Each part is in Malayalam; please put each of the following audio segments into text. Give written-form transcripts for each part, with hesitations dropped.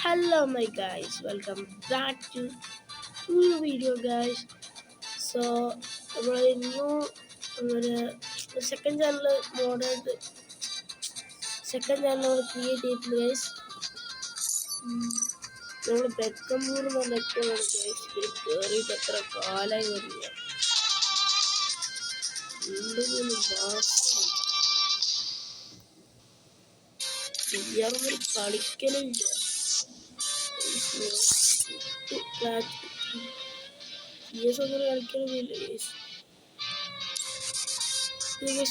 Hello, my guys. Welcome back to new video, guys. So, നമ്മുടെ ന്യൂ ഒരു second channel second channel create ചെയ്തിട്ടുണ്ട് ഗൈസ്. നമ്മൾ ബെക്കമ്പൂർ എന്ന് പറഞ്ഞ എപ്പോഴാണ് ഗൈസ് ഇതിൽ കയറിയിട്ട് എത്ര കാലമായി വരില്ല. 2-3 മാസം ഇയാളൊന്നും കളിക്കലില്ല. CS ഒന്നും കളിക്കലൊന്നുമില്ല ഗൈസ്.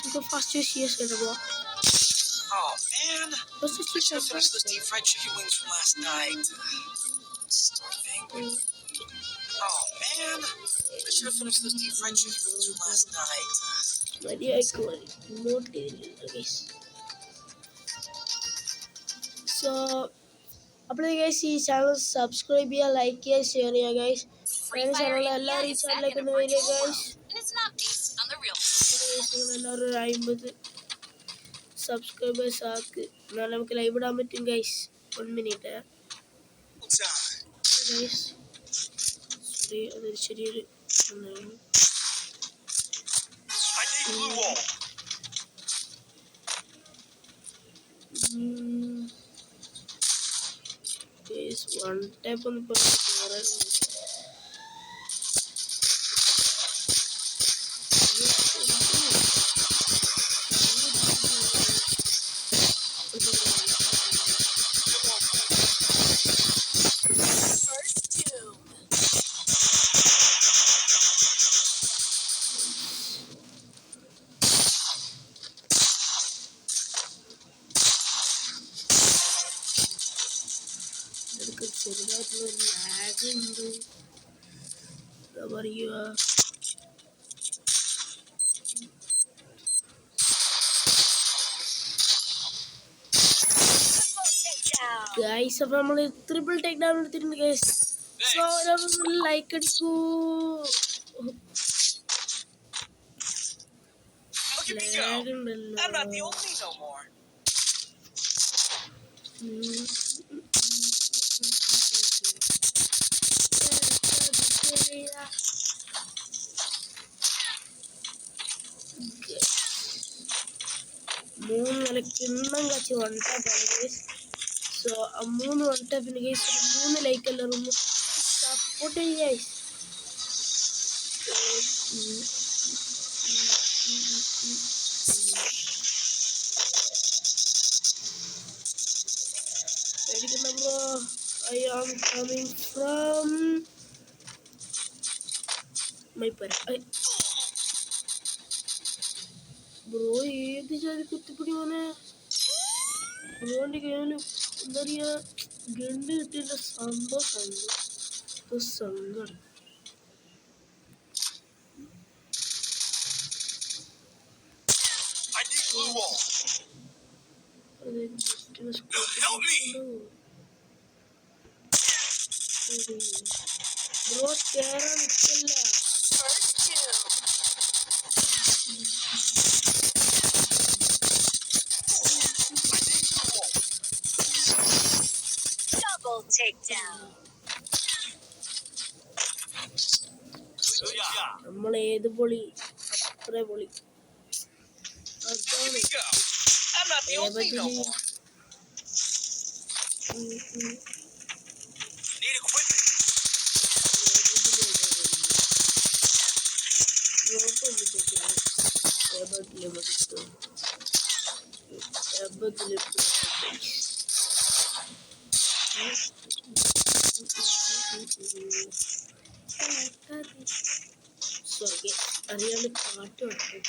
നമുക്ക് ഫസ്റ്റ് CS ഇടുക. Oh man, I should have finished those deep fried chicken wings from last night. Starving. Oh man, I should have finished those deep fried chicken wings from last night. മര്യാദയ്ക്ക് ഇങ്ങോട്ട് ചെയ്തിട്ടുണ്ട് ഗൈസ്. സോ അപ്പോൾ ഗൈസ് ഈ ചാനൽ സബ്സ്ക്രൈബ് ചെയ്യുക, ലൈക്ക് ചെയ്യുക, ഷെയർ ചെയ്യുക ഗൈസ്. ചാനൽ എല്ലാവരും ഈ ചാനലിലേക്ക് ഒന്ന് വരിക ഗൈസ്. എല്ലാവരും ഒരു 50 സബ്സ്ക്രൈബേഴ്സ് ആക്ക്, എന്നാലും നമുക്ക് ലൈവ് ഇടാൻ പറ്റും ഗൈസ്. 1 minute guys. അതൊരു ചെറിയൊരു വൺ ടൈപ്പ് ഒന്ന് ഇപ്പോൾ കയറാറുണ്ട്. ചെറുതായിട്ടുള്ള ലാഗ് ഉണ്ട്, എന്താ പറയുക. ഗൈസ് അപ്പോൾ നമ്മൾ ട്രിപ്പിൾ ടേക്ക് ഡൗൺ എടുത്തിട്ടുണ്ട് ഗൈസ്. സോ ലൈക്ക് അടിക്കൂ. ലാഗ് ഉണ്ടല്ലോ. മൂന്ന് നല്ല കിണ്ണം കാച്ചി വൺ ടാപ്പാണ് ഗൈസ്. സോ ആ 3 വൺ ടാപ്പിന് ഗൈസ് 3 ലൈക്ക് എല്ലാവരും സപ്പോർട്ട് ചെയ്യുക ഗൈസ്. പേടിക്കണ്ട bro, I am coming from മൈപ്പര. ബ്രോ ഏത് ജാതി കുത്തിപ്പിടി മോനെ. ബ്രോൻ്റെ കയ്യിലും എന്താ പറയുക, ഗണ്ട് കിട്ടിയതിൻ്റെ സന്തോഷമുണ്ട്, സങ്കടം. ബ്രോ കേറാൻ നിൽക്കില്ല. നമ്മൾ ഏത് പൊളി അത്ര പൊളി. സോറി അറിയാണ്ട് പാട്ട് പാടും,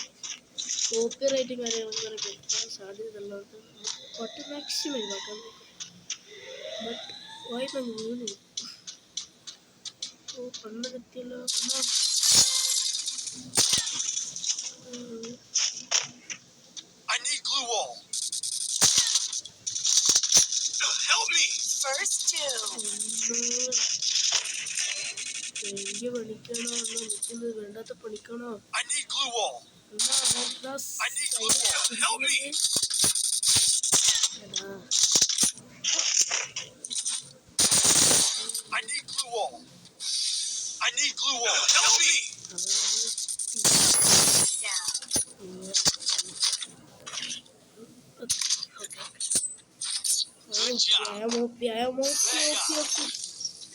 കോപ്പി റൈറ്റും കാര്യങ്ങളൊക്കെ കിട്ടാൻ സാധ്യതയുള്ളത് പാട്ട് മാക്സിമം ഒഴിവാക്കാൻ നോക്കും. ബട്ട് വായ്പ വീണു. ഓ കണ്ണ് കിട്ടിയല്ലോ. എനിക്ക് പണിക്കണോ എന്നോ നിൽക്കുന്നത് വേണ്ടാത്ത പണിക്കണോ.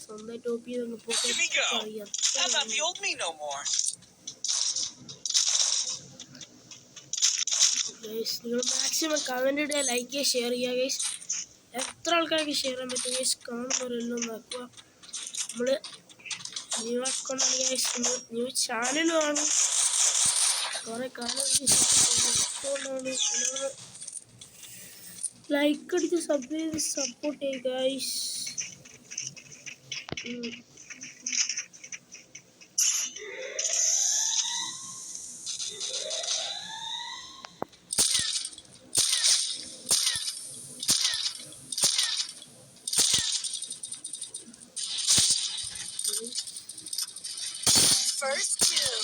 സ്വന്തമായിട്ട് OP ചെയ്തങ്ങ് Give me go. പറയാം. I'm not the old me no more. Guys നിങ്ങൾ മാക്സിമം കമൻറ്റ് ഇടുക, ലൈക്ക് ചെയ്യുക, ഷെയർ ചെയ്യുക ഗൈസ്. എത്ര ആൾക്കാർക്ക് ഷെയർ ചെയ്യാൻ പറ്റും ഗൈസ്? കാണുന്നവരെല്ലാം നോക്കുക. നമ്മൾ ന്യൂ അക്കൗണ്ടാണ് ഗൈസ്, ന്യൂ ചാനലുമാണ്. കുറേ കാലങ്ങൾക്ക് ശേഷം അക്കൗണ്ടാണ്. ലൈക്ക് അടിച്ച് സബ് ചെയ്ത് സപ്പോർട്ട് ചെയ്യുക guys. First kill.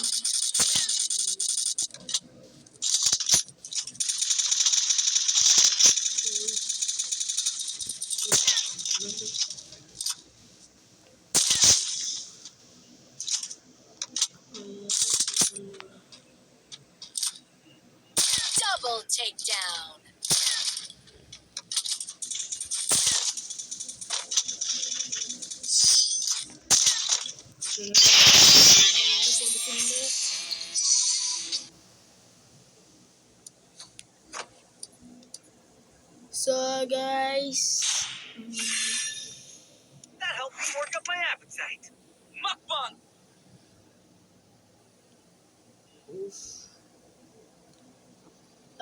Double takedown. So guys, That helped me work up my appetite. Mukbang.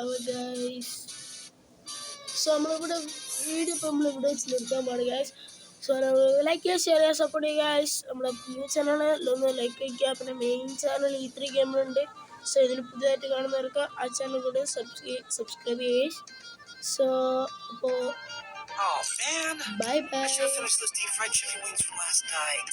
അപ്പോൾ ഗൈസ്, സോ നമ്മളിവിടെ വീഡിയോ ഇപ്പോൾ നമ്മളിവിടെ വെച്ച് നിർത്താൻ പാടും ഗൈസ്. സോ നമ്മൾ ലൈക്ക് ചെയ്യുക, ഷെയർ ചെയ്യുക, സപ്പോർട്ട് ചെയ്യുക ഗൈസ്. നമ്മുടെ ന്യൂ ചാനലൊന്ന് ലൈക്ക് വയ്ക്കുക. പിന്നെ മെയിൻ ചാനൽ E3 ഗെയിമുണ്ട്. സോ ഇതിൽ പുതിയതായിട്ട് കാണുന്നവർക്ക് ആ ചാനൽ കൂടെ സബ്സ്ക്രൈബ് ചെയ്യുക. സോ അപ്പോൾ Oh man. Bye bye. I should have finished those deep fried chicken wings from last night.